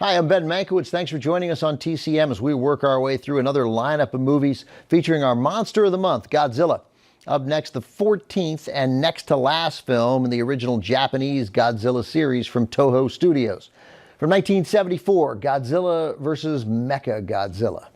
Hi, I'm Ben Mankiewicz. Thanks for joining us on TCM as we work our way through another lineup of movies featuring our Monster of the Month, Godzilla. Up next, the 14th and next to last film in the original Japanese Godzilla series from Toho Studios. From 1974, Godzilla vs. Mechagodzilla.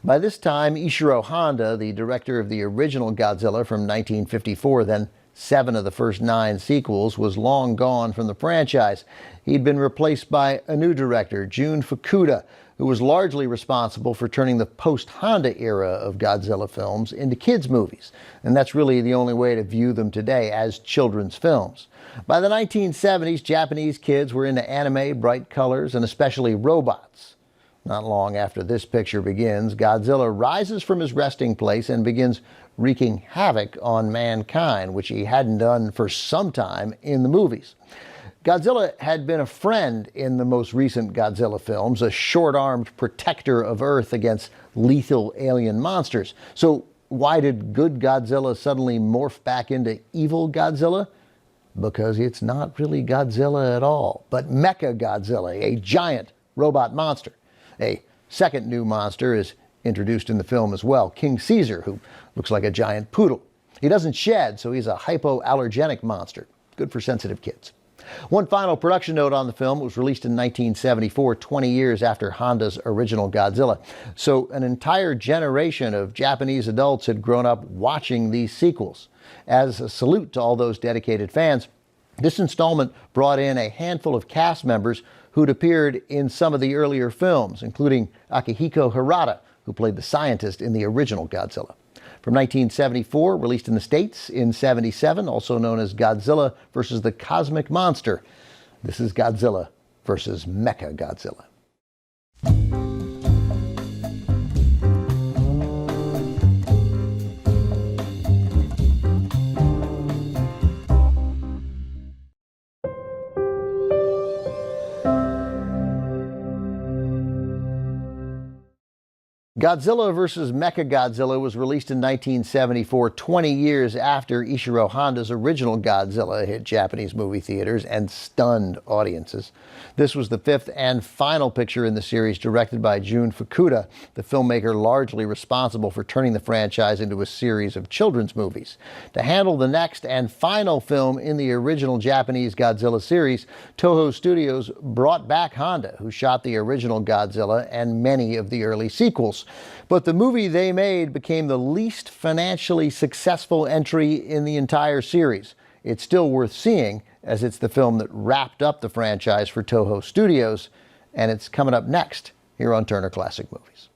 By this time, Ishiro Honda, the director of the original Godzilla from 1954, then 7 of the first 9 sequels, was long gone from the franchise. He'd been replaced by a new director, Jun Fukuda, who was largely responsible for turning the post-Honda era of Godzilla films into kids' movies. And that's really the only way to view them today, as children's films. By the 1970s, Japanese kids were into anime, bright colors, and especially robots. Not long after this picture begins, Godzilla rises from his resting place and begins wreaking havoc on mankind, which he hadn't done for some time in the movies. Godzilla had been a friend in the most recent Godzilla films, a short-armed protector of Earth against lethal alien monsters. So why did good Godzilla suddenly morph back into evil Godzilla? Because it's not really Godzilla at all, but Mechagodzilla, a giant robot monster. A second new monster is introduced in the film as well, King Caesar, who looks like a giant poodle. He doesn't shed, so he's a hypoallergenic monster. Good for sensitive kids. One final production note on the film: it was released in 1974, 20 years after Honda's original Godzilla. So an entire generation of Japanese adults had grown up watching these sequels. As a salute to all those dedicated fans, this installment brought in a handful of cast members who'd appeared in some of the earlier films, including Akihiko Hirata, who played the scientist in the original Godzilla. From 1974, released in the States in '77, also known as Godzilla vs. the Cosmic Monster. This is Godzilla vs. Mechagodzilla. Godzilla vs. Mechagodzilla was released in 1974, 20 years after Ishiro Honda's original Godzilla hit Japanese movie theaters and stunned audiences. This was the 5th and final picture in the series, directed by Jun Fukuda, the filmmaker largely responsible for turning the franchise into a series of children's movies. To handle the next and final film in the original Japanese Godzilla series, Toho Studios brought back Honda, who shot the original Godzilla and many of the early sequels. But the movie they made became the least financially successful entry in the entire series. It's still worth seeing, as it's the film that wrapped up the franchise for Toho Studios, and it's coming up next here on Turner Classic Movies.